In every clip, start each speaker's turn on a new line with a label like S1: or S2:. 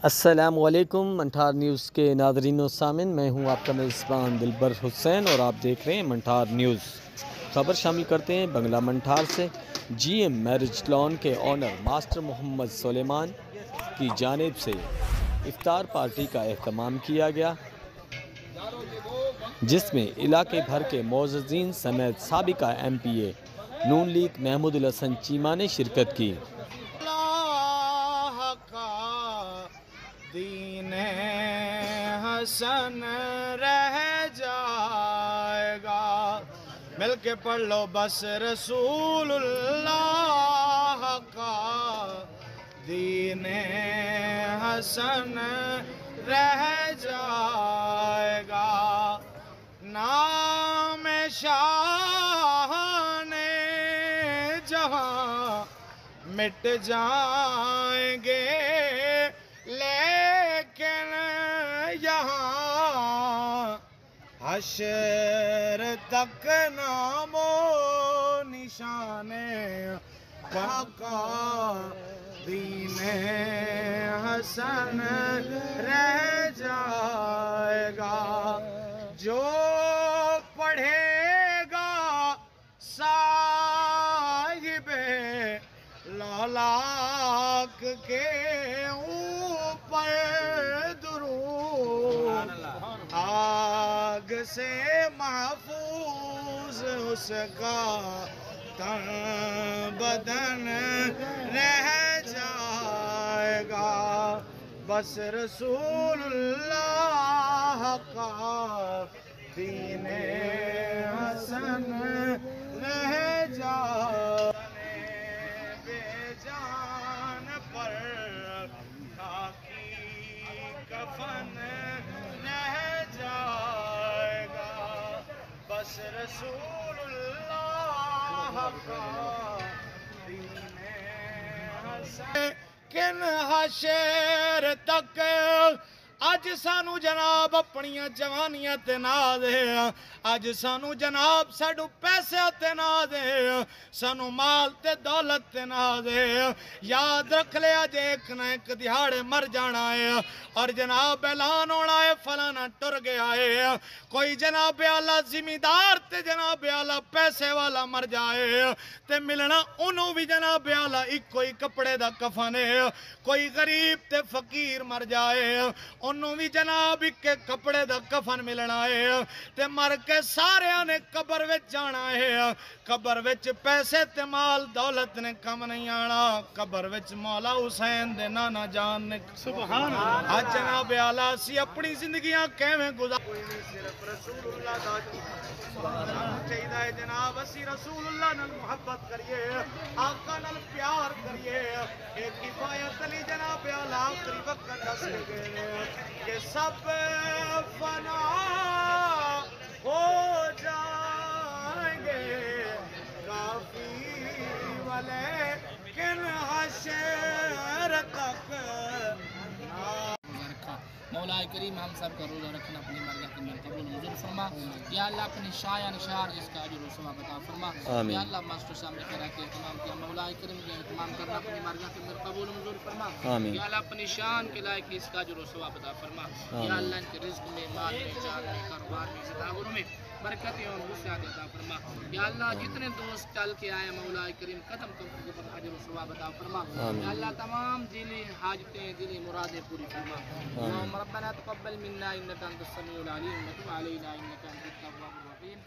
S1: السلام علیکم منٹھار نیوز کے ناظرین و سامن، میں ہوں آپ کا میزبان دلبر حسین اور آپ دیکھ رہے ہیں منٹھار نیوز۔ خبر شامل کرتے ہیں بنگلہ منٹھار سے۔ جی ایم میرج لان کے آنر ماسٹر محمد سلیمان کی جانب سے افطار پارٹی کا اہتمام کیا گیا، جس میں علاقے بھر کے معززین سمیت سابقہ ایم پی اے نون لیگ محمود الحسن چیمہ نے شرکت کی۔
S2: دین حسن رہ جائے گا، مل کے پڑھ لو بس رسول اللہ کا دین حسن رہ جائے گا، نام شاہ نے جہاں مٹ جائیں گے، لیکن یہاں حشر تک نام و نشان کا دین حسن رہ جائے گا، جو پڑھے گا صاحب لالاک کے اوپر درود، آگ سے محفوظ اس کا تن بدن رہ جائے گا، بس رسول اللہ کا دین حسن رہ جائے گا، کفن رہ جائے گا، بس رسول اللہ کا دین حسن۔ کن حشر تک اج سانو جناب اپنی جوانیاں تے ناز ہے، اج سانو جناب ساڈو پیسے تے ناز ہے، سانو مال تے دولت تے ناز ہے، یاد رکھ لے اج ایک نہ ایک دہاڑے مر جانا ہے، اور جناب اعلان ہونا ہے فلانا ٹر گیا ہے، کوئی جناب اعلیٰ زمیندار تے جناب اعلیٰ پیسے والا مر جائے تے ملنا انہوں بھی جناب اعلیٰ ایک کوئی کپڑے دا کفن ہے، کوئی غریب تے فقیر مر جائے انہوں بھی جناب ایک کپڑے دا کفن ملنا ہے، تے مر کے سارے نے قبر وچ جانا ہے، قبر وچ پیسے تے مال دولت نے کم نہیں آنا، قبر وچ مولا حسین دے نانا جان نے سبحان اللہ جناب اعلیٰ سی اپنی زندگیاں کیویں گزار صرف رسول اللہ دا چاہیے جناب، اسی رسول اللہ نال محبت کریے، آقا نال پیار کریے، ایک کفایت علی جناب اعلیٰ آخری وقت دس گئے کہ سب فنا ہو جائیں گے، کافی والے کن حشر تک
S3: مولا کریم ہم سب کا روزہ رکھنا اپنی مرضی کے اندر قبول منظور فرما، یا اللہ اپنی شایان شعر جس کا اجر و ثواب عطا فرما، یا اللہ ماسٹر صاحب نے کہا کہ اہتمام کیا، مولا کریم کے اہتمام کرنا اپنی مرضی کے اندر قبول منظور فرما، یا اللہ اپنی شان کے لائق اس کا اجر و ثواب عطا فرما، یا اللہ ان کے رزق میں، مال میں، جان میں، کاروبار میں، زندگیوں میں برکتیں اور وسعت عطا فرما، یا اللہ جتنے دوست چل کے آئے مولا کریم قدم قدم کے پر اجر و ثواب عطا فرما، یا اللہ تمام دلی حاجتیں دلی مرادیں پوری فرما، ربنا تقبل منا انك انت السميع العليم وتب علينا انك انت التواب الرحيم،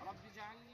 S3: رب اجعلني